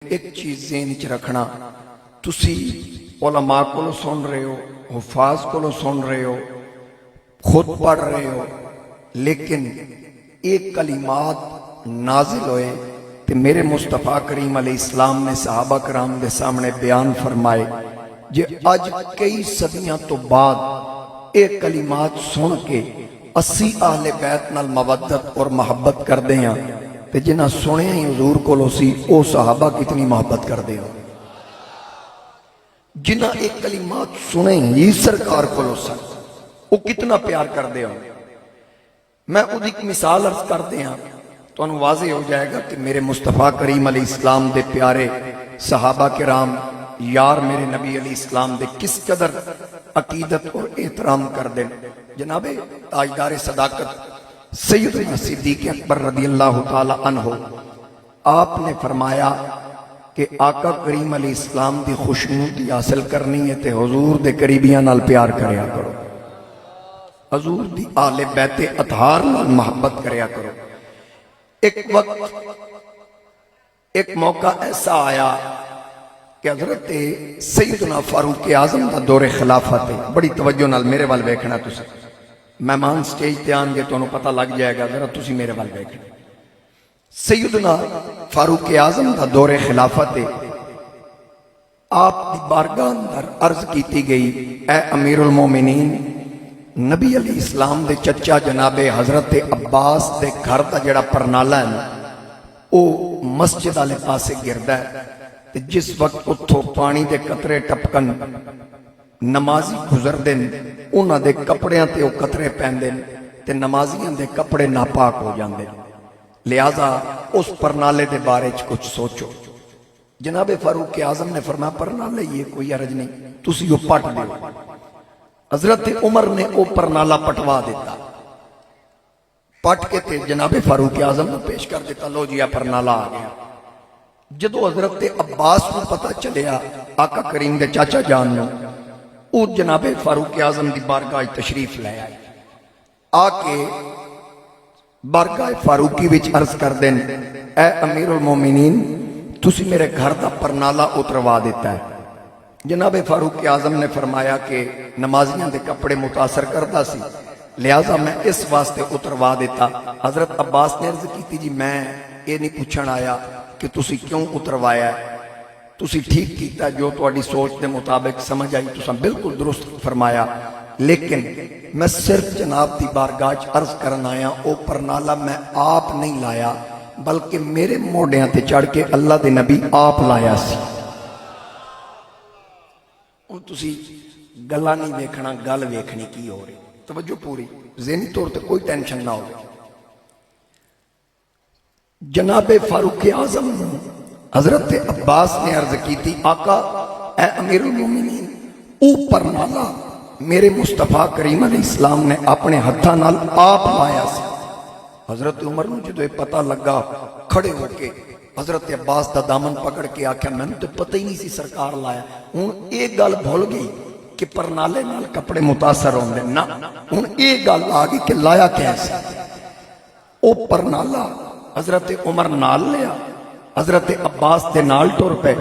ایک چیز ذہن چ رکھنا، تسی علماء کو سن رہے ہو، حفاظ کو سن رہے ہو، خود پڑھ رہے ہو، لیکن ایک کلمات نازل ہوئے تو میرے مصطفیٰ کریم علیہ السلام نے صحابہ کرام دے سامنے بیان فرمائے جے اج کئی صدیاں تو بعد ایک کلمات سن کے 80 اہل بیت نال مودت اور محبت کر دے ہیں تے جنہ سنے ہی حضور کو سی او صحابہ کتنی محبت کر دے ہو، جنہ ایک کلمات سنے ہی سرکار کو سن او کتنا پیار کر دے ہو۔ میں خود ایک مثال عرض کر دے ہاں تو انہوں واضح ہو جائے گا کہ میرے مصطفیٰ کریم علیہ السلام دے پیارے صحابہ کرام یار میرے نبی علیہ السلام دے کس قدر عقیدت اور احترام کر دیں۔ جناب تاجدار صداقت سیدنا صدیق اکبر رضی اللہ تعالی عنہ آپ نے فرمایا کہ آقا کریم علیہ السلام دی خوشنودی حاصل کرنی ہے تے حضور دے قریبیاں نال پیار کریا کرو، حضور دی آل بیت اطہار نال محبت کریا کرو۔ ایک وقت ایک موقع ایسا آیا کہ حضرت سیدنا فاروق اعظم دا دور خلافت ہے، بڑی توجہ نال میرے وال ویکھنا تسی، مہمان سٹیج تے آن گے تو انہوں پتہ لگ جائے گا، ذرا تسی میرے وال ویکھنا۔ سیدنا فاروق اعظم دا دور خلافت ہے، آپ دی بارگاہ اندر عرض کیتی گئی اے امیر المومنین، نبی علیہ السلام دے چچا جناب حضرت عباس دے گھر دا جڑا پرنالہ ہے نا او مسجد والے پاسے گردا ہے تے جس وقت اتھوں پانی دے قطرے ٹپکن نمازی گزر دن انہاں دے کپڑیاں تے او قطرے پیندن تے نمازیاں دے کپڑے ناپاک ہو جاندے، لہذا اس پرنالے دے بارے کچھ سوچو۔ جناب فاروق اعظم نے فرمایا پرنالے یہ کوئی حرج نہیں، تسی وہ پٹ دیو۔ حضرت عمر نے او پرنالہ پٹوا دیتا، پٹ کے تے جناب فاروق اعظم نے پیش کر دیتا، لو جی پرنالہ آ گیا۔ جدو حضرت عباس کو پتہ چلیا آقا کریم دے چاچا جان نو، او جناب فاروق اعظم دی بارگاہ تشریف لے آئے، آ کے بارگاہ فاروقی وچ عرض کر دیں اے امیر المومنین تسی میرے گھر دا پرنالہ اتروا دیتا ہے۔ جناب فاروق اعظم نے فرمایا کہ نمازیاں دے کپڑے متاثر کرتا سی، لہذا میں اس واسطے اتروا دیتا۔ حضرت عباس نے عرض کی جی میں یہ نہیں پوچھن آیا کہ تسی کیوں اتروایا ہے، تسی ٹھیک کیتا جو تواڈی سوچ دے مطابق سمجھ آئی، تساں بالکل درست فرمایا، لیکن میں صرف جناب دی بارگاہ عرض کرن آیا او پرنالہ میں آپ نہیں لایا بلکہ میرے موڑیاں تے چڑھ کے اللہ دے نبی آپ لایا سی۔ اور تسی گلا نہیں ویکھنا، گل ویکھنی کی ہو رہی، توجہ پوری، ذہنی طور تے کوئی ٹینشن نہ ہو۔ جناب فاروق اعظم حضرت عباس نے عرض کی تھی آقا اے امیر المومنین او پرنالہ میرے مصطفیٰ کریم علیہ السلام نے اپنے ہتھاں نال آپ لایا سی۔ حضرت عمر نے جدو یہ پتہ لگا کھڑے ہو کے حضرت عباس دا دامن پکڑ کے آکھیا میں نے تو پتہ ہی نہیں سی سرکار لایا، ہن ایک گل بھول گئی کہ پرنالے نال کپڑے متاثر ہوندے نا، ہن ایک گل آ گئی کہ لایا کیسے۔ او پرنالہ حضرت عمر نال لیا، حضرت عباس دے نال ٹر پے،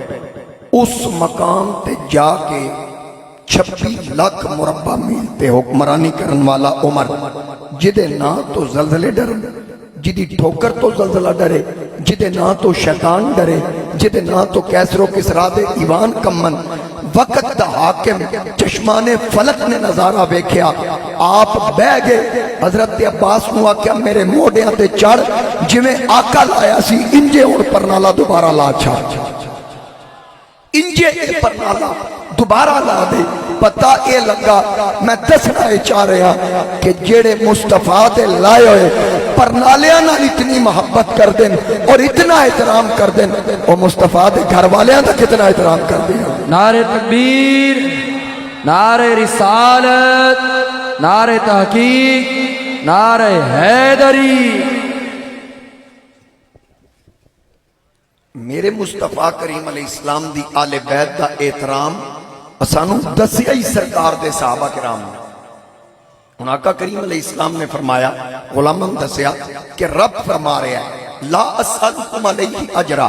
اس مقام تے جا کے 26 لاکھ مربع میل تے حکمرانی کرن والا عمر جدے نا تو زلزلے ڈرن، جدی ٹھوکر تو زلزلہ ڈرے، جدے نا تو شیطان ڈرے، جدے نا تو کیسر و کسرا دے ایوان کمن، وقت دا حاکم چشمان فلک نے نظارہ بیکھیا، آپ بہ گئے۔ حضرت عباس نو آکھیا میرے موڑیاں تے چڑھ جویں آقا لایا سی انجے اور پرنالہ دوبارہ لا چھا، انجے اے پرنالہ دوبارہ لا دے۔ پتہ اے لگا میں دسنا اے چاہ رہا کہ جیڑے مصطفیٰ دے لائے ہوئے پرنالیاں نال اتنی محبت کر دیں اور اتنا احترام کر دیں، اور مصطفیٰ دے گھر والیاں دا کتنا احترام کر دیں۔ نعرہ تکبیر، نعرہ رسالت، نعرہ تحقیق، نعرہ حیدری۔ میرے مصطفیٰ کریم علیہ السلام دی آل بیت دا احترام اسانو دسیا ہی سرکار دے صحابہ کرام نے۔ ان آقا کریم علیہ السلام نے فرمایا، غلامم دسیا کہ رب فرما رہا ہے لا اسألکم علیہ اجرا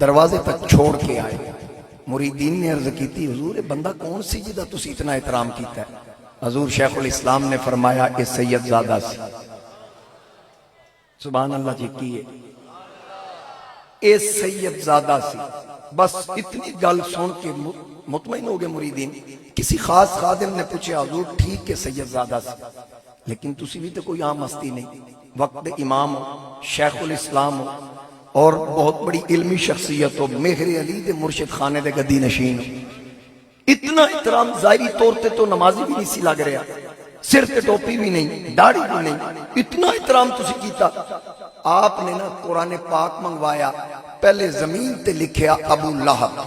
دروازے تک چھوڑ کے آئے. مریدین نے عرض کی تھی حضور یہ بندہ کون سی جدا تسی اتنا احترام کیتا ہے؟ حضور شیخ الاسلام نے فرمایا یہ سید زادہ سی. سبحان اللہ جی کیے اے سید زادہ سی. بس اتنی گل سن کے مطمئن ہو گئے مریدین. کسی خاص خادم نے پوچھا حضور ٹھیک ہے سید زادہ سی لیکن تسی بھی تو کوئی عام ہستی نہیں, وقت امام ہو, شیخ الاسلام ہو اور بہت بڑی علمی شخصیت ہو, مہر علی دے مرشد خانے دے گدی نشین ہو. اتنا احترام ظاہری طور تے تو نمازی بھی نہیں سی لگ رہا, سر تے ٹوپی بھی نہیں, داڑھی بھی نہیں, اتنا احترام تسی کیتا. آپ نے نا قرآن پاک منگوایا, پہلے زمین تے لکھیا ابو لہب,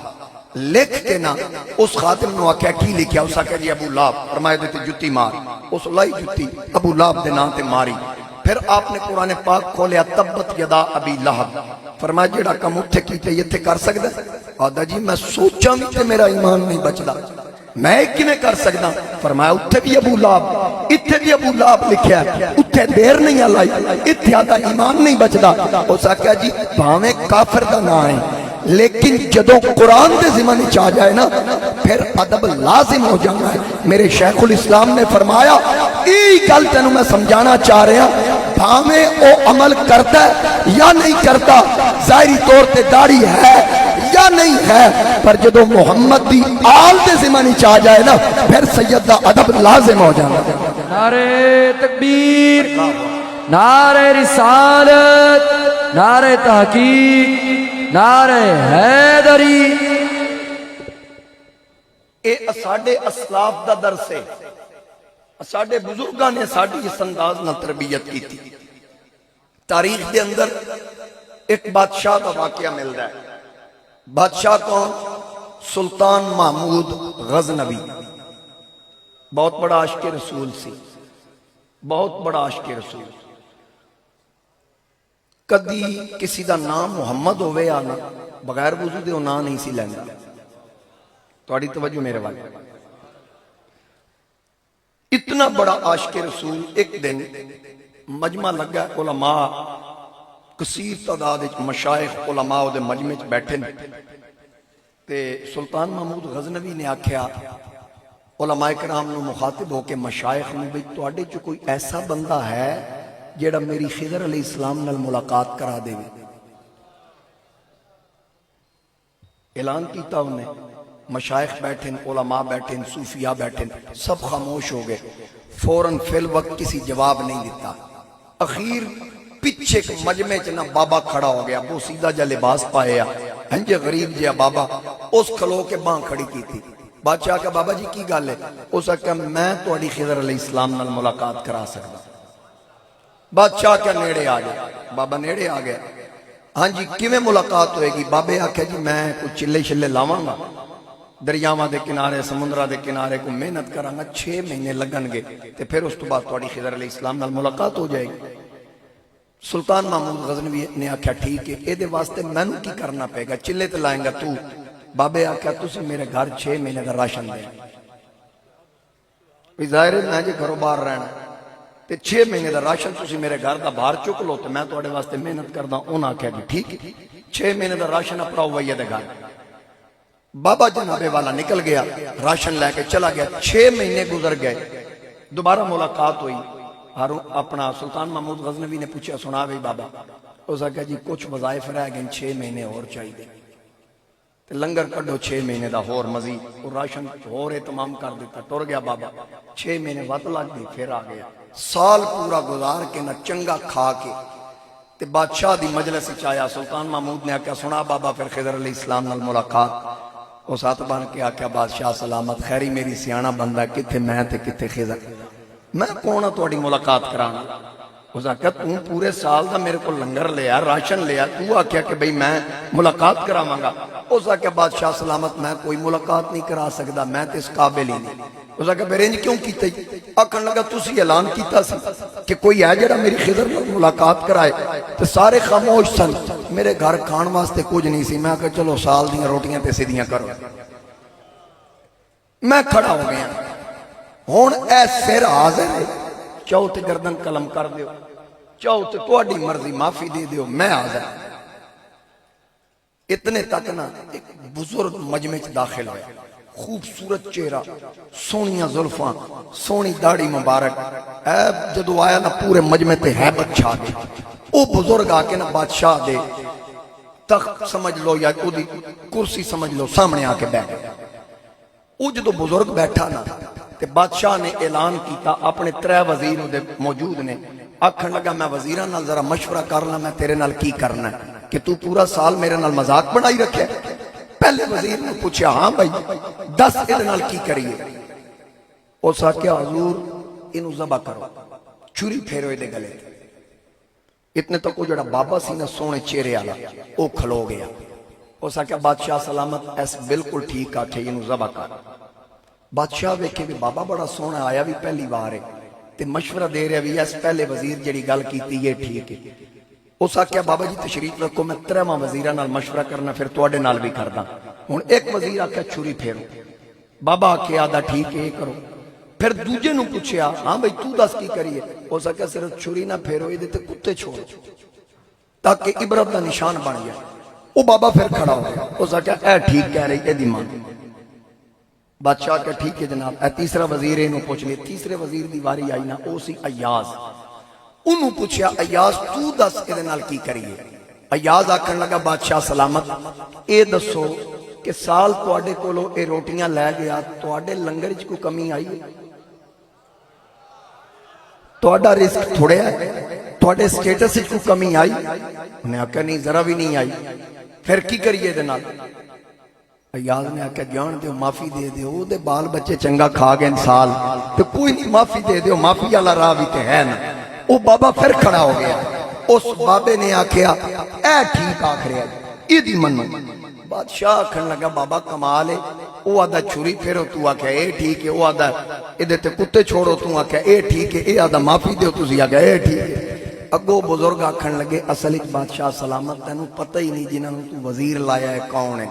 لکھ کے نا اس خاتم نو آکھیا کی لکھیا, اس آکھیا جی ابو لہب, فرمایا دیتے جتی مار, اس لائی جتی ابو لہب دے نام تے ماری. پھر آپ نے قرآن پاک کھولیا تبت یدا ابی لہب, فرمایا جیڑا کم اتھے کیتے یہ تھے کر سکتا. آدھا جی میں سوچا بھی تے میرا ایمان نہیں بچدا, میں ایک میں کر سکتا. فرمایا اتھے بھی ابو لہب, اتھے بھی ابو لہب لکھیا ہے, اتھے دیر نہیں آلائی, اتھے آدھا ایمان نہیں بچدا. اس آکھیا جی بھاویں کافر دا نہ ہے لیکن جدوں قرآن دے ذمن وچ آ جائے نا پھر ادب لازم ہو جانا ہے. میرے شیخ الاسلام نے فرمایا ای گل تینوں میں سمجھانا چاہ رہا, بھاویں او عمل کرتا ہے یا نہیں کرتا, ظاہری طور تے داڑھی ہے یا نہیں ہے, پر جدو محمد دی آل دے ذمن وچ آ جائے نا پھر سید دا ادب لازم ہو جانا. نعرہ تکبیر, نعرہ رسالت, نعرہ تحقیق, نعرہ حیدری. اے ساڈے اسلاف دا درس ہے, ساڈے بزرگاں نے ساڈی اس انداز نہ تربیت کی تھی. تاریخ دے اندر ایک بادشاہ کا واقعہ مل رہا ہے. بادشاہ کون؟ سلطان محمود غزنوی. بہت بڑا عاشق رسول سی, بہت بڑا عاشق رسول. کدی کسی دا نام محمد ہوئے آنا بغیر وضو دے نام نہیں سی لینا. تھوڑی توجہ میرے والے. اتنا بڑا عاشق رسول. ایک دن مجمع لگا, علماء کثیر تعداد مشائخ علماء دے مجمع بیٹھے تے سلطان محمود غزنوی نے آکھیا علماء کرام نو مخاطب ہو کے مشائخ نو بھی تواڈے چ کوئی ایسا بندہ ہے جیڑا میری خضر علیہ السلام نال ملاقات کرا دے. اعلان کیتا انہیں, مشائخ بیٹھیں, علماء بیٹھیں, صوفیاء بیٹھیں, سب خاموش ہو گئے. فوراً فی الوقت کسی جواب نہیں دیتا. اخیر پیچھے ایک مجمع چ نا بابا کھڑا ہو گیا, وہ سیدھا جا لباس پایا, ہنجے غریب جیا بابا, اس کھلو کے باں کھڑی کی تھی. بادشاہ کا بابا جی کی گل ہے؟ اس آکھیا میں تواڈی خضر علیہ السلام نال ملاقات کرا سکدا. بادشاہ کیا نیڑے آ گیا, بابا نیڑے آ گیا. ہاں جی کیویں ملاقات ہوئے گی؟ بابے آکھیا جی میں کوئی چلے شلے لاواں گا, دریاواں دے کنارے, سمندراں دے کنارے کو محنت کراں گا, 6 مہینے لگن گے تے پھر اس تو بعد تواڈی خضر علیہ السلام نال ملاقات ہو جائے گی. سلطان محمود غزنوی نے آکھیا ٹھیک ہے, اے دے واسطے مینوں کی کرنا پے گا؟ چلے تے لائیں گا تو. بابے آکھیا تسی میرے گھر 6 مہینے دا راشن دے. ظاہر ہے میں جے گھروں باہر رہنا تے 6 مہینے دا راشن تسی میرے گھر دا باہر چک لو تے میں تواڈے واسطے محنت کردا. انہاں آکھیا جی ٹھیک ہے, 6 مہینے دا راشن اپراؤ ویا دے گھر. بابا جنابے والا نکل گیا, راشن لے کے چلا گیا. 6 مہینے گزر گئے, دوبارہ ملاقات ہوئی. اپنا سلطان محمود غزنوی نے پوچھا سنا بھئی بابا. اس نے کہا جی کچھ وظائف رہ گئے, 6 مہینے اور چاہیے. لنگر کڈو 6 مہینے دا اور مزید, اور راشن اور اہتمام کر دیتا. ٹر گیا بابا. 6 مہینے وقت لگ گئی, پھر آ گیا. سال پورا گزار کے نہ چنگا کھا کے تے بادشاہ دی مجلس وچ آیا. سلطان محمود نے آکھیا سنا بابا پھر خضر علیہ السلام نال ملاقات. اس ہاتھ بن کے آکھیا بادشاہ سلامت خیری میری سیاںا بندہ, کتھے میں تے کتھے خضر, میں کون ہاں تواڈی ملاقات کرانا؟ اس آکھیا توں پورے سال دا میرے کو لنگر لیا, راشن لیا, تو آکھیا کہ بھئی میں ملاقات کراواں گا. اس آکھیا بادشاہ سلامت میں کوئی ملاقات نہیں کرا سکدا, میں تے اس قابل ہی نہیں. اس آکھیا پھر انج کیوں کیتا؟ آکھن لگا تسی اعلان کیتا سی کہ کوئی ہے جڑا میری خضر نال ملاقات کرائے, تے سارے خاموش سن. میرے گھر کھان واسطے کچھ نہیں سی. میں کہ چلو سال دیاں روٹیاں تے سیدھیاں کرو. میں کھڑا ہو گیا. ہن اے سر حاضر ہے, چاہو تے گردن قلم کر دیو, چاہو تے تواڈی مرضی معافی دے دیو, میں حاضر. اتنے تک نا ایک بزرگ مجمع چ داخل ہویا، خوبصورت چہرہ، سونیاں زلفاں، سونی داڑھی مبارک، جدو آیا نا پورے مجمع تے ہیبت چھا گئی۔ او بزرگ آ کے نا بادشاہ دے تخت سمجھ لو یا او دی کرسی سمجھ لو سامنے آ کے بیٹھ گیا۔ او جدو بزرگ بیٹھا نا تے بادشاہ نے اعلان کیتا، اپنے 3 وزیر دے موجود نے، آکھن لگا میں وزیراں نال ذرا مشورہ کرنا، میں تیرے نال کی کرنا ہے کہ تو پورا سال میرے نال مذاق بنائی رکھے۔ پہلے وزیر نے پوچھا ہاں بھائی دس ادھے نال کی کریے؟ اس آکھیا حضور انہوں ذبح کرو، چھری پھیرو ادھے گلے۔ اتنے تک وہ جڑا بابا سی نا سونے چہرے والا وہ کھلو گیا۔ اس آکھیا بادشاہ سلامت، ایس بالکل ٹھیک آکھے انہوں ذبح کر۔ بادشاہ ویکھے بھی بابا بڑا سونا آیا بھی پہلی بار ہے تے مشورہ دے رہا بھی ایس پہلے وزیر جڑی گل کیتی یہ ٹھیک ہے۔ اس آکھیا بابا جی تشریف رکھو، میں 3 وزیراں نال مشورہ کرنا پھر تواڈے نال بھی کردا۔ ہن ایک وزیر آکھیا چھری پھیرو، بابا آکھیا آدھا ٹھیک ہے یہ کرو۔ پھر دوجے نو پوچھیا ہاں بھائی تو دس کی کریے؟ اس آکھیا صرف چھری نہ پھیرو، یہ تے کتے چھوڑو تاکہ عبرت دا نشان بن جائے۔ وہ بابا پھر کھڑا ہو گیا، اس آکھیا اے ٹھیک کہہ رہی، اے دی مان۔ بادشاہ کہ ٹھیک ہے جناب۔ اے تیسرا وزیر انہوں پوچھ لیا، تیسرے وزیر دی واری آئی نا، او سی ایاز۔ انہوں پوچھیا ایاز تو دس ادھے نال کی کریے؟ ایاز آکھن لگا بادشاہ سلامت اے دسو کہ سال تواڈے کولو اے روٹیاں لے گیا، تواڈے لنگر وچ کوئی کمی آئی ہے؟ تواڈا رزق تھوڑے ہے، تواڈے سٹیٹس وچ کوئی کمی آئی؟ انہیں آکھا نہیں ذرا بھی نہیں آئی۔ پھر کی کریے دے نال؟ ایاز نے آکھا جان دیو معافی دے دیو، دے بال بچے چنگا کھا گئے سال تو کوئی نہیں، معافی دے دیو، معافی والا راہ بھی تے ہے نا۔ وہ بابا پھر کھڑا ہو گیا۔ اس بابے نے آکھیا اے ٹھیک آکھ رہا ہے، یہ دی من۔ بادشاہ آکھن لگا بابا کمال ہے، وہ آدھا چھری پھیرو تو آکھیا اے ٹھیک ہے، وہ آدھا ادھے تے کتے چھوڑو تو آکھیا اے ٹھیک ہے، اے آدھا معافی دیو تسی آکھیا اے ٹھیک ہے۔ اگو بزرگ آکھن لگے اصل وچ بادشاہ سلامت تینوں پتہ ہی نہیں جنہاں تو وزیر لایا ہے کون ہے۔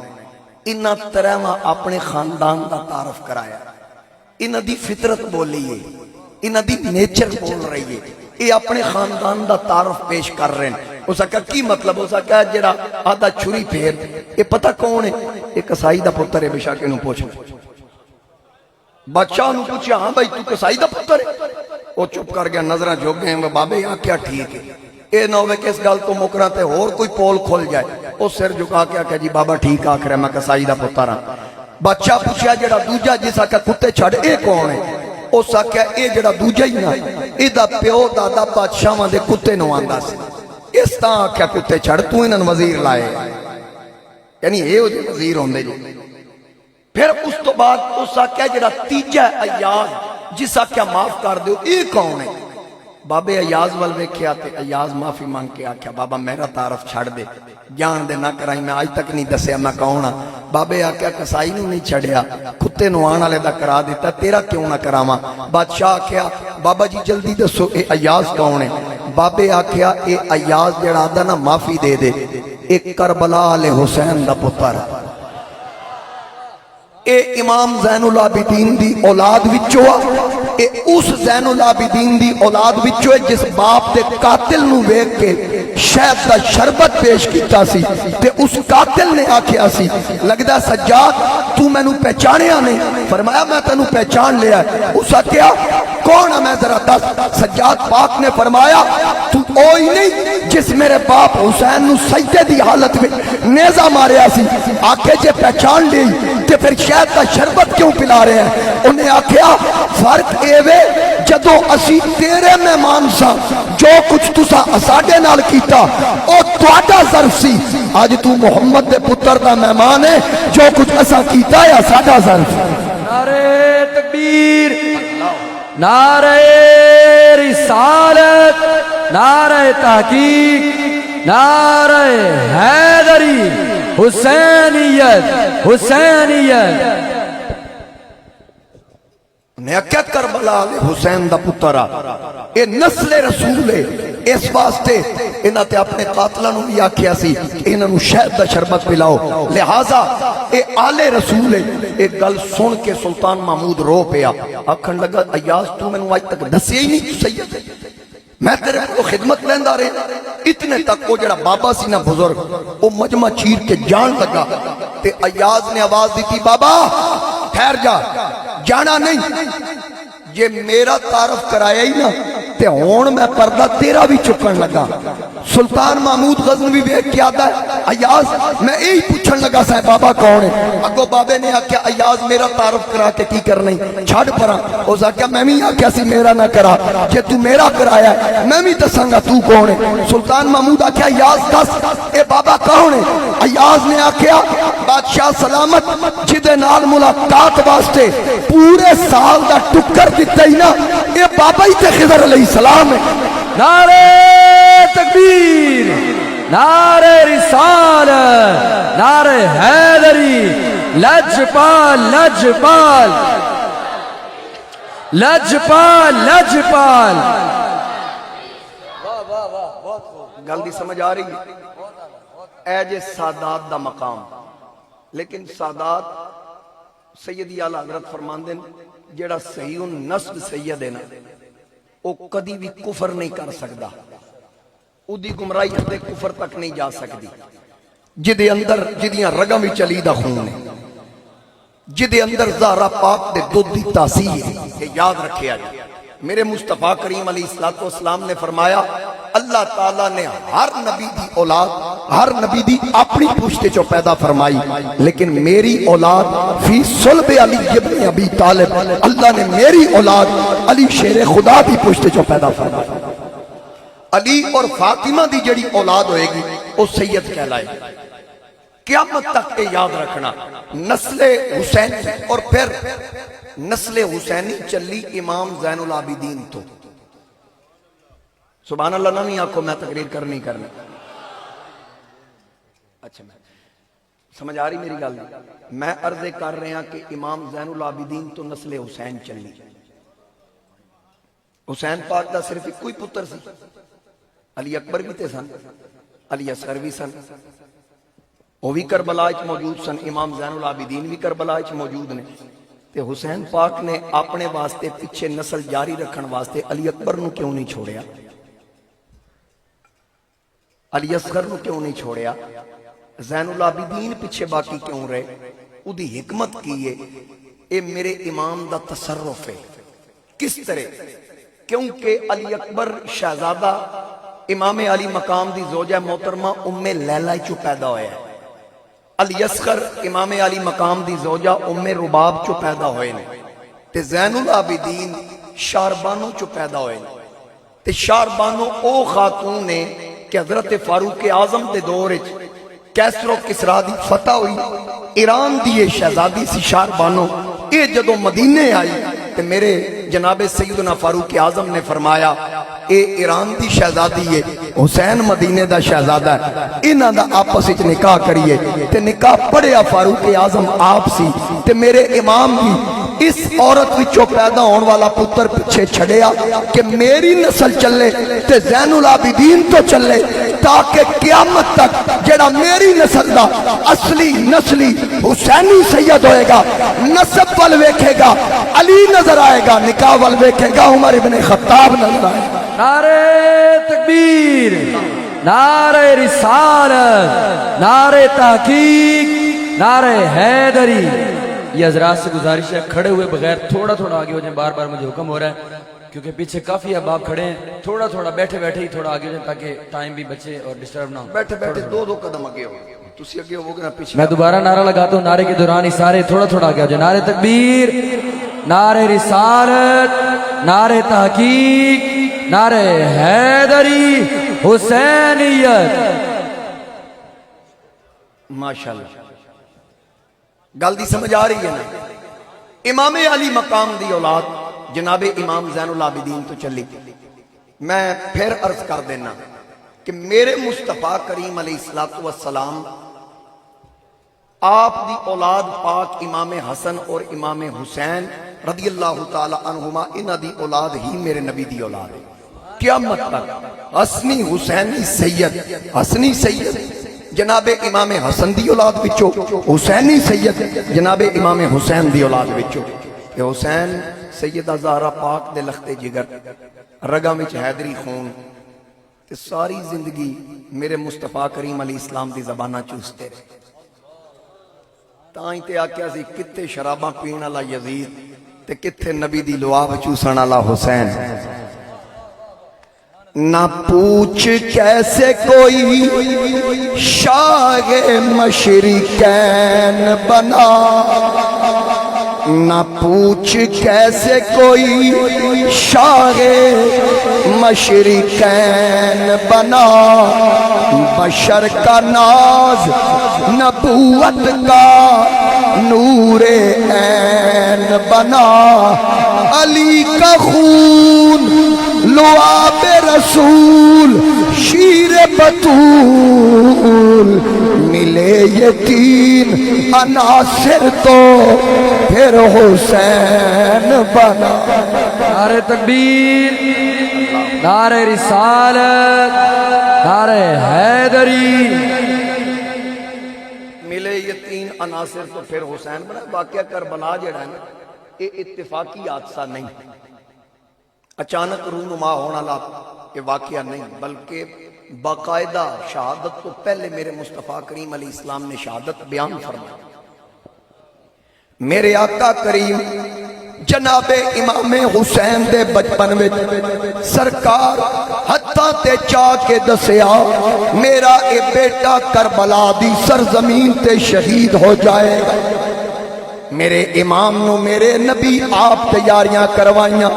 انہاں 3 اپنے خاندان دا تعارف کرایا، انہاں دی فطرت بولی ہے، انہاں دی نیچر بول رہی ہے، یہ اپنے خاندان دا تعارف پیش کر رہے ہیں۔ اس کا کی مطلب؟ اس کا جڑا آدھا چھری پھیر یہ پتہ کون ہے؟ یہ کسائی دا پتر ہے، بے شک انہوں پوچھو۔ بادشاہ انہوں پوچھا ہاں بھائی تو کسائی دا پتر ہے؟ وہ چپ کر گیا، نظرہ جھک گئے ہیں، بابے آکھیا ٹھیک ہے، اے نہ ہوئے کہ اس گل تو مکرا تے اور کوئی پول کھل جائے۔ وہ سر جھکا کے آکھیا جی بابا ٹھیک آکھ رہا ہے، میں کسائی دا پتر ہاں۔ بادشاہ پوچھا جڑا دوجا جس آکھیا کتے چھڑ اے کون ہے؟ اس آکھیا اے جڑا دوجا ہی نا، اے دا پیو دادا بادشاہاں دے کتے نو آندا سی، اس طرح آکھیا کتے چھڑ تو انہاں وزیر لائے، یعنی اے او جے وزیر ہوندے جو۔ پھر اس تو بعد اس آکھیا جڑا تیجا ایاز جس آکھیا معاف کر دیو اے کون ہے؟ بابے ایاز ول ویکھیا تے ایاز معافی مانگ کے آکھیا بابا میرا تعارف چھڑ دے، جان دے نہ کرائی، میں آج تک نہیں دسیا میں کون ہاں۔ بابے آکھیا کسائی نو نہیں چھڑیا، کتے نو آن والے دا کرا دیتا، تیرا کیوں نہ کراواں؟ بادشاہ آکھیا بابا جی جلدی دسو اے ایاز کون ہے؟ بابے آکھیا اے ایاز جڑا آدا نا معافی دے دے، اے کربلا علیہ حسین دا پتر، اے امام زین العابدین دی اولاد وچوں، اے اس زین العابدین دی اولاد وچوں جس باپ دے قاتل نو ویکھ کے شہد دا شربت پیش کیتا سی تے اس قاتل نے آکھیا سی لگدا سجاد تو مینوں پہچانیا نہیں؟ فرمایا میں تینوں پہچان لیا ہے۔ اس آکھیا کون ہے میں ذرا دس؟ سجاد پاک نے فرمایا تو اوہی نہیں جس میرے باپ حسین نو سجدے دی حالت میں نیزہ ماریا سی؟ آکھے جے پہچان لی تے پھر شہد دا شربت کیوں پلا رہے ہیں؟ انہیں آکھیا فرق اے وے جدو اسی تیرے مہمان سا، جو کچھ تسا اساڈے نال کیتا او تواڈا ظرف سی، آج تو محمد دے پتر دا مہمان ہے، جو کچھ اسا کیتا ہے اساڈا ظرف۔ نعرہ تکبیر، نعرہ رسالت، نعرہ تحقیق، نعرہ حیدری، حسینیت، حسینیت۔ نے کیا کربلا علیہ حسین دا پترا، اے نسل رسول ہے، اس واسطے انہاں تے اپنے قاتلاں نو بھی آکھیا سی کہ انہاں نو شہد دا شربت پلاؤ، لہذا اے آل رسول ہے۔ ایک گل سن کے سلطان محمود رو پیا، آکھن لگا ایاز تو مینوں اج تک دسیا ہی نہیں تو سید ہے، میں تیرے کو خدمت لیندہ رہے. اتنے تک وہ جڑا بابا سی نا بزرگ وہ مجمع چیر کے جان لگا تے ایاز نے آواز دیتی بابا ٹھہر جا جانا نہیں. یہ میرا تعارف کرایا ہی نا تے ہون میں پردہ تیرا بھی چکن لگا. سلطان محمود غزنوی بیٹھ کے آتا ہے ایاز میں یہی پوچھن لگا سا بابا کون ہے. اگو بابے نے آکھیا ایاز میرا تعارف کرا کے کی کرنی چھڑ پرا. اس آکھیا میں بھی آکھیا سی میرا نہ کرا جے تو میرا کرایا ہے میں بھی دساں گا تو کون ہے. سلطان محمود آکھیا ایاز دس اے بابا کون ہے. ایاز نے آکھیا بادشاہ سلامت جدے نال ملاقات واسطے پورے سال دا ٹکر دیتا ہی نا اے بابا ہی تے خضر علیہ السلام ہے. نعرہ تکبیر، نعرہ رسالت، نعرہ حیدری، لجپال لجپال لجپال لجپال. گل دی سمجھ آ رہی ہے؟ اے جے سادات دا مقام. لیکن سادات سیدی اعلیٰ حضرت فرماندے جیڑا صحیح نسب سید ہے نا او کدی بھی کفر نہیں کر سکدا. او دی گمراہی تے کفر تک نہیں جا سکدی. جدے اندر جدیاں رگاں وچ علی دا خون ہے، جدے اندر زہرا پاک دے دودھ دی تاثیر ہے. یہ یاد رکھیا جائے. میرے مصطفیٰ کریم علیہ السلام نے فرمایا اللہ تعالیٰ نے ہر نبی دی اولاد ہر نبی دی اپنی پشت چو پیدا فرمائی، لیکن میری اولاد فی صلب علی ابن ابی طالب اللہ نے میری اولاد علی شیر خدا دی پشت چو پیدا فرمائی. علی اور فاطمہ دی جڑی اولاد ہوئے گی وہ سید کہلائے. قیامت تک یہ یاد رکھنا نسل حسین اور پھر نسل حسینی چلی امام زین العابدین تو. سبحان اللہ نہ آنکھوں میں تقریر کرنی. اچھا میں سمجھ آ رہی میری گل؟ میں عرض کر رہا کہ امام زین العابدین تو نسل حسین چلی. حسین پاک دا صرف ایک کوئی پتر سی. علی اکبر بھی تے سن، علی اصغر بھی سن، وہ بھی کربلا وچ موجود سن. امام زین العابدین بھی کربلا وچ موجود نے. تے حسین پاک نے اپنے واسطے پیچھے نسل جاری رکھن واسطے علی اکبر نو کیوں نہیں چھوڑیا؟ علی اصغر نو کیوں نہیں چھوڑیا؟ زین العابدین پیچھے باقی کیوں رہے؟ او دی حکمت کی ہے اے میرے امام دا تصرف ہے. کس طرح؟ کیونکہ علی اکبر شہزادہ امام علی مقام دی زوجہ محترمہ ام لیلہ چو پیدا ہویا ہے. علی اصغر امام علی مقام دی زوجہ ام رباب چو پیدا ہوئے نے. تے زین العابدین شاربانو چو پیدا ہوئے نے. تے شاربانو او خاتون نے کہ حضرت فاروق اعظم دے دور کیسر و کسرا دی فتح ہوئی. ایران دی شہزادی سی شاربانو. اے جدو مدینے آئی تے میرے جناب سیدنا فاروق اعظم نے فرمایا اے ایران دی شہزادی ہے، حسین مدینے دا شہزادہ ہے، انہاں دا آپس وچ نکاح کریے. تے نکاح پڑھیا فاروق اعظم آپ سی. تے میرے امام بھی اس عورت وچوں پیدا ہون والا پتر پیچھے چھڑیا کہ میری نسل چلے تے زین العابدین تو چلے، تاکہ قیامت تک جڑا میری نسل دا اصلی نسلی حسینی سید ہوئے گا نسب وال ویکھے گا علی نظر آئے گا، نکاح وال ویکھے گا عمر ابن خطاب نظر آئے گا. نعرہ تکبیر، نعرہ رسالت، نعرہ تحقیق، نعرہ حیدری. یہ حضرات سے گزارش ہے کھڑے ہوئے بغیر تھوڑا تھوڑا آگے ہو جائیں. بار بار مجھے حکم ہو رہا ہے کیونکہ پیچھے کافی احباب کھڑے ہیں. تھوڑا تھوڑا بیٹھے بیٹھے ہی تھوڑا آگے ہو جائیں تاکہ ٹائم بھی بچے اور ڈسٹرب نہ ہو. بیٹھے بیٹھے دو قدم آگے ہو تسی اگے ہو گے پیچھے. میں دوبارہ نعرہ لگاتا ہوں، نعرے کے دوران ہی سارے تھوڑا تھوڑا آگے ہو جائیں. نعرہ تکبیر، نعرہ رسالت، نعرہ تحقیق، نعرہ حیدری، حسینیت. ماشاءاللہ گل دی سمجھ آ رہی ہے نا؟ امام علی مقام دی اولاد جناب امام زین العابدین تو چلی. میں پھر عرض کر دینا کہ میرے مصطفیٰ کریم علیہ السلام آپ دی اولاد پاک امام حسن اور امام حسین رضی اللہ تعالی عنہما انہ دی اولاد ہی میرے نبی دی اولاد ہے. قیامت تک حسنی حسینی سید، حسنی سید جناب امام حسن دی اولاد وچو، حسینی سید جناب امام حسین دی اولاد وچو. کہ حسین سیدہ زہرا پاک دے لختے جگر رگاں وچ حیدری خون تے ساری زندگی میرے مصطفیٰ کریم علیہ السلام دی زبانہ چوستے رہے تائیں تے آکھیا سی کتے شراباں پین والا یزید تے کتے نبی دی لعاب چوسن والا حسین نہ پوچھ کیسے کوئی شاہ مشرقین بنا نہ پوچھ کیسے کوئی شاہ مشرقین بنا بشر کا ناز نبوت کا نور عین بنا علی کا خون لعاب رسول شیر بطول ملے یہ تین عناصر تو پھر حسین بنا نعرہ تکبیر نعرہ رسالت نعرہ حیدری ملے یہ تین عناصر تو پھر حسین بنا واقعہ کربلا جڑا ہے نا یہ اتفاقی حادثہ نہیں اچانک رونما ہونا لا یہ واقعہ نہیں بلکہ باقاعدہ شہادت تو پہلے میرے مصطفیٰ کریم علیہ السلام نے شہادت بیان فرمائی میرے آقا کریم جناب امام حسین دے بچپن میں سرکار حتیٰ تے چاہ کے دسیا میرا اے بیٹا کربلا دی سرزمین تے شہید ہو جائے گا میرے امام نو میرے نبی آپ تیاریاں کروائیاں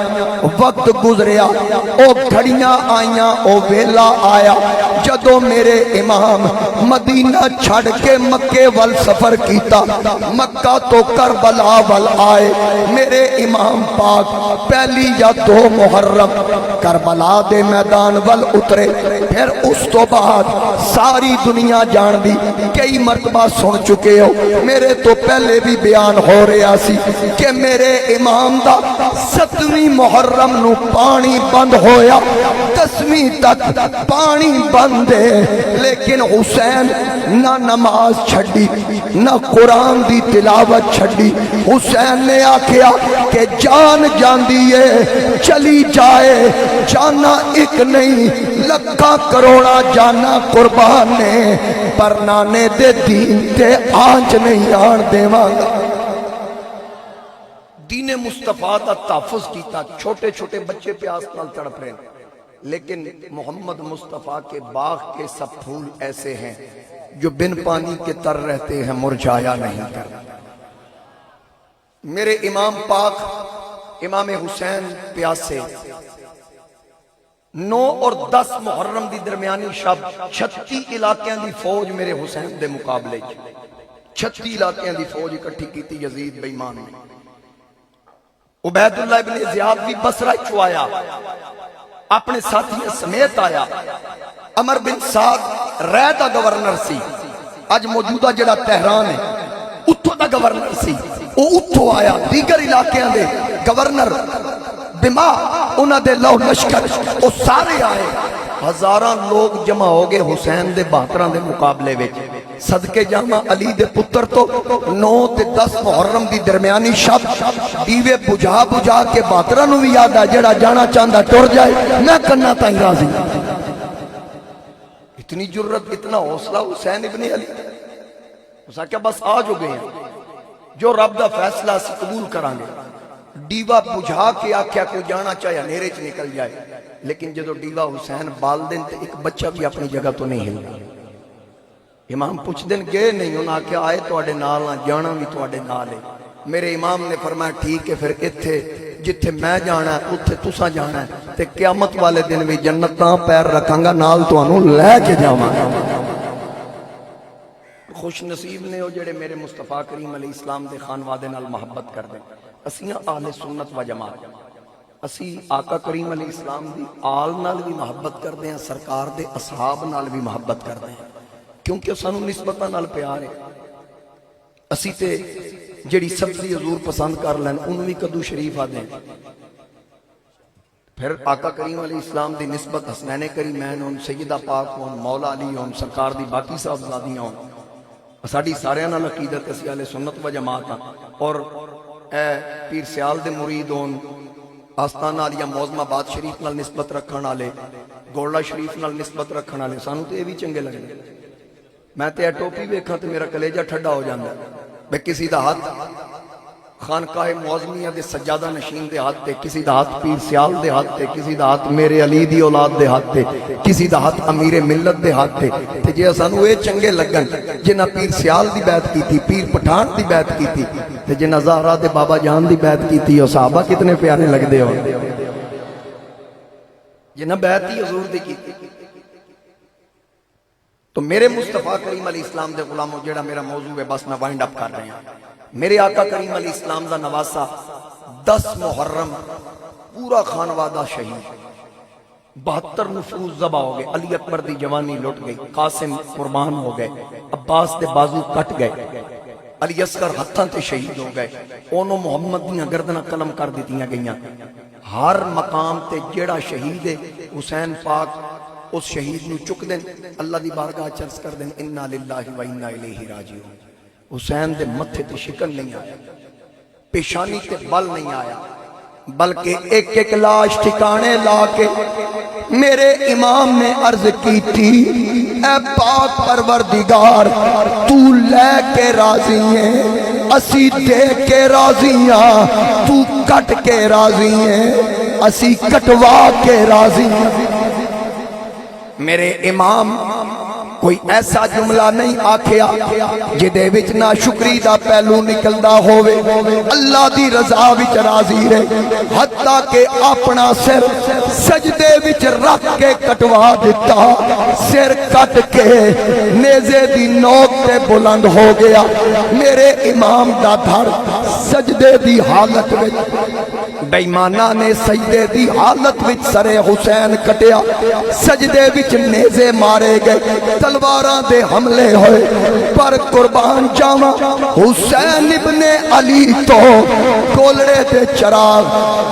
وقت گزریا او گھڑیاں آئیاں او ویلا آیا جدو میرے امام مدینہ چھڑ کے مکے وال سفر کیتا مکہ تو کربلا وال آئے میرے امام پاک پہلی یا دو محرم کربلا دے میدان وال اترے پھر اس تو بعد ساری دنیا جان دی کئی مرتبہ سن چکے ہو میرے تو پہلے بھی بیان ہو رہا سی کہ میرے امام دا 7ویں محرم نو پانی بند ہویا 10ویں تک پانی بند ہے لیکن حسین نہ نماز چھڑی نہ قرآن دی تلاوت چھڑی حسین نے آکھیا کہ جان جان دیئے چلی جائے جانا ایک نہیں لکھا کروڑا جانا قربان نے پر نانے دے دین تے آنچ نہیں آن دے مانگا دین مصطفیٰ دا تحفظ کیتا چھوٹے چھوٹے بچے پیاس نال تڑپ رہے لیکن محمد مصطفیٰ کے باغ کے سب پھول ایسے ہیں جو بن پانی کے تر رہتے ہیں مرجھایا نہیں کرتے میرے امام پاک امام حسین پیاسے 9 اور 10 محرم دی درمیانی شب 36 علاقیاں دی فوج میرے حسین دے مقابلے 36 علاقیاں دی فوج اکٹھی کیتی یزید بے ایمان نے عبید اللہ ابن زیاد بھی بصرہ چوایا اپنے ساتھی سمیت آیا عمر بن سعد رہ دا گورنر سی آج موجودہ جڑا تہران ہے اتھو دا گورنر سی وہ اتھو آیا دیگر علاقیاں دے گورنر بما انہ دے لو لشکر وہ سارے آئے ہزاران لوگ جمع ہو گئے حسین دے بہتران دے مقابلے وچ صدقے جامع علی دے پتر تو 9 تے 10 محرم دی درمیانی شب دیوے بجھا بجھا کے بہتران بھی یاد ہے جڑا جانا چاندہ ٹور جائے میں کرنا تائیں راضی اتنی جرت اتنا حوصلہ حسین ابن علی اسا کیا بس آج ہو گئے ہیں جو رب دا فیصلہ سے قبول کرانگے ڈیوہ بجھا کے آکھیا کوئی جانا چاہے نیرے چ نکل جائے لیکن جدو ڈیوہ حسین بال دن تے ایک بچہ بھی اپنی جگہ تو نہیں ہل گیا امام پوچھ دن گئے نہیں انہوں نے کہا آئے تو اڈے نال نہ جانا بھی تو اڈے نال ہے میرے امام نے فرمایا ٹھیک ہے پھر اتھے جتھے میں جانا ہے اتھے تسا جانا ہے تے قیامت والے دن بھی جنتاں پیر رکھاں گا نال تو انہوں لے کے جاواں خوش نصیب نے ہو جڑے میرے مصطفیٰ کریم علیہ السلام دے خانوادے نال محبت کر دیں اسیاں اہل سنت و جماعت اسی آقا کریم علیہ السلام دی آل نال بھی محبت کر دیں سرکار دے اصحاب نال بھی محبت کر دیں کیونکہ سانو نسبتاں نال پیار ہے اسی تے جڑی سبزی حضور پسند کر لین انہوں بھی کدو شریف آ دیں پھر آقا کریم علیہ السلام دی نسبت حسنین کریمین ہون سیدہ پاک ہون مولا علی ہون سرکار دی باقی صاحبزادیاں ہون ساڑی سارے نال عقیدت اسی اہل سنت و جماعت اور اے پیر سیال دے مرید ہون، آستانہ عالیہ معظم آباد شریف نال نسبت رکھن والے، گولڑا شریف نال نسبت رکھن والے، سانو تے یہ بھی چنگے لگدے۔ میں تے ٹوپی ویکھاں تے میرا کلیجہ ٹھڈا ہو جاندا ہے۔ بے کسی دا ہاتھ خانقاہ معظمیہ دے سجادہ نشین دے ہاتھ تے، کسی دا ہاتھ پیر سیال دے ہاتھ تے، کسی دا ہاتھ میرے علی دی اولاد دے ہاتھ تے، کسی دا ہاتھ امیر ملت دے ہاتھ تے۔ تے جے سانو اے چنگے لگن جنہاں پیر سیال دی بیعت کیتی، پیر پٹھان دی بیعت کیتی، تے جنہاں زہرا دے بابا جان دی بیعت کیتی، او صحابہ کتنے پیارے لگدے ہو، جنہاں بیعت ہی حضور دی کیتی۔ تو میرے مصطفیٰ کریم علیہ السلام دے غلاموں، جیڑا میرا موضوع ہے، بس میں وائنڈ اپ کر رہے ہیں۔ میرے آقا کریم علیہ السلام دا نواسا 10 محرم پورا خانوادہ شہید، 72 نفوس ذبح ہو گئے، علی اکبر دی جوانی لٹ گئی، قاسم قربان ہو گئے، عباس دے بازو کٹ گئے، علی اصغر ہتھاں تے شہید ہو گئے، اونوں محمد دیاں گردناں قلم کر دتیاں گئیاں۔ ہر مقام تے جیڑا شہید ہے حسین پاک اس شہید نو چک دیں، اللہ دی بارگاہ چرس کر دیں، انا للہ و انا الیہ راجعون۔ حسین دے متھے تے شکن نہیں آیا، پیشانی تے بل نہیں آیا، بلکہ ایک ایک لاش ٹھکانے لا کے میرے امام نے عرض کی تھی، اے پاک پروردگار تو لے کے راضی ہیں، اسی دے کے راضی ہیں، تو کٹ کے راضی ہیں، اسی کٹوا کے راضی ہیں۔ میرے امام کوئی ایسا جملہ نہیں آکھیا جدے وچ نہ شکری دا پہلو نکلدا ہوئے، اللہ دی رضا وچ راضی رہے، حتیٰ کہ اپنا سر سجدے وچ رکھ کے کٹوا دیتا، سر کٹ کے نیزے دی نوک تے بلند ہو گیا۔ میرے امام دا دھر سجدے دی حالت وچ، بے ایمانہ نے سجدے دی حالت وچ سر حسین کٹیا، سجدے وچ نیزے مارے گئے، تلواراں دے حملے ہوئے، پر قربان جاواں حسین ابن علی تو گولڑے دے چراغ۔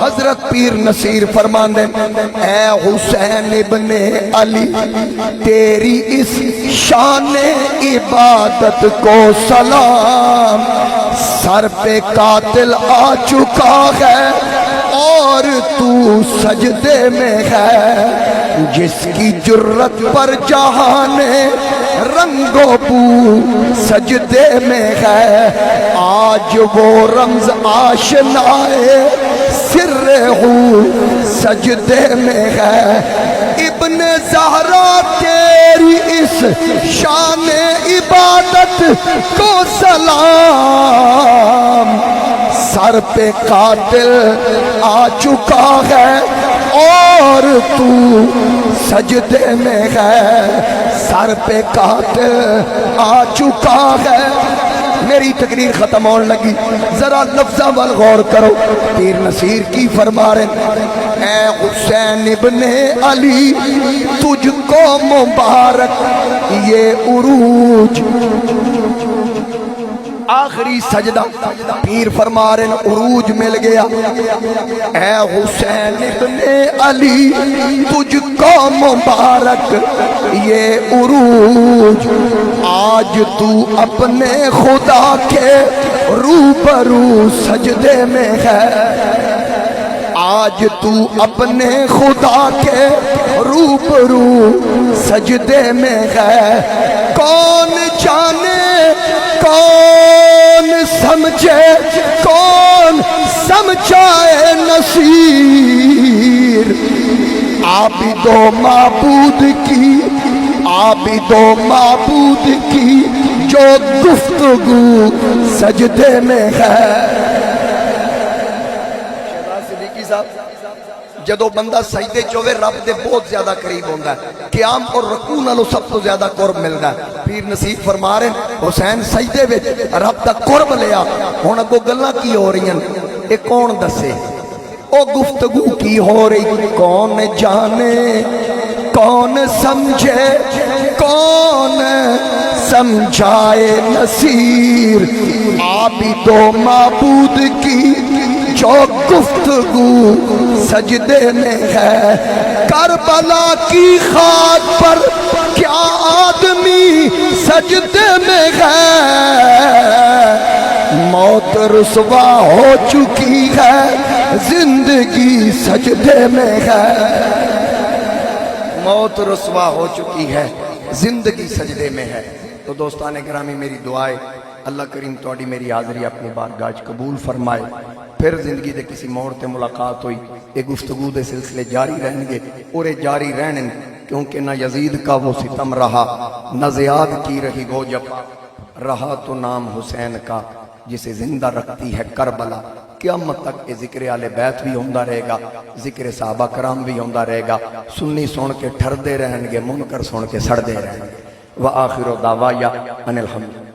حضرت پیر نصیر فرماندے، اے حسین ابن علی تیری اس شان عبادت کو سلام، سر پہ قاتل آ چکا ہے اور تو سجدے میں ہے، جس کی جرت پر جہان رنگ و بو سجدے میں ہے، آج وہ رمز آشنائے سر ہو سجدے میں ہے۔ ابن زہرا تیری اس شان عبادت کو سلام، سر پہ قاتل آ چکا ہے اور تو سجدے میں ہے، سر پہ قاتل آ چکا ہے۔ میری تقریر ختم ہونے لگی، ذرا لفظہ وال غور کرو، پیر نصیر کی فرما رہے، اے حسین ابن علی تجھ کو مبارک یہ عروج۔ آخری سجدہ پیر فرما رہے ہیں، عروج مل گیا۔ اے حسین ابن علی تجھ کو مبارک یہ عروج، آج تو اپنے خدا کے روبرو سجدے میں ہے، آج تو اپنے خدا کے روبرو سجدے میں ہے۔ کون جانے کون سمجھے کون سمجھائے نصیر، عابد و معبود کی، عابد و معبود کی جو گفتگو سجدے میں ہے۔ جدو بندہ سجدے چوے رب دے بہت زیادہ قریب ہوندہ ہے، قیام اور رکوع نالوں سب تو زیادہ قرب ملدا ہے۔ پیر نصیر فرما رہے ہیں، حسین سجدے وچ رب دا قرب لیا، ہن اگوں گلاں کی ہو رہی ہیں، اے کون دسے؟ او گفتگو کی ہو رہی، کون جانے کون سمجھے کون سمجھائے نصیر، عابد و معبود کی جو گفتگو سجدے میں ہے۔ کربلا کی خاک پر کیا آدمی سجدے میں ہے، موت رسوا ہو چکی ہے زندگی سجدے میں ہے موت رسوا ہو چکی ہے زندگی سجدے میں ہے تو دوستان گرامی میری دعائے اللہ کریم توڑی میری حاضری اپنی بارگاہ وچ قبول فرمائے پھر زندگی دے کسی موڑ تے ملاقات ہوئی ایک گفتگو دے سلسلے جاری رہیں گے اور یہ جاری رہنے کیونکہ نہ یزید کا وہ ستم رہا نہ زیاد کی رہی وہ جفا رہا تو نام حسین کا جسے زندہ رکھتی ہے کربلا قیامت تک یہ ذکر آل بیت بھی ہوندہ رہے گا ذکر صحابہ کرام بھی ہوندہ رہے گا سنی سن کے ٹھر دے رہیں گے منکر سن کے سڑ دے رہیں گے وآخر دعوایا ان الحمد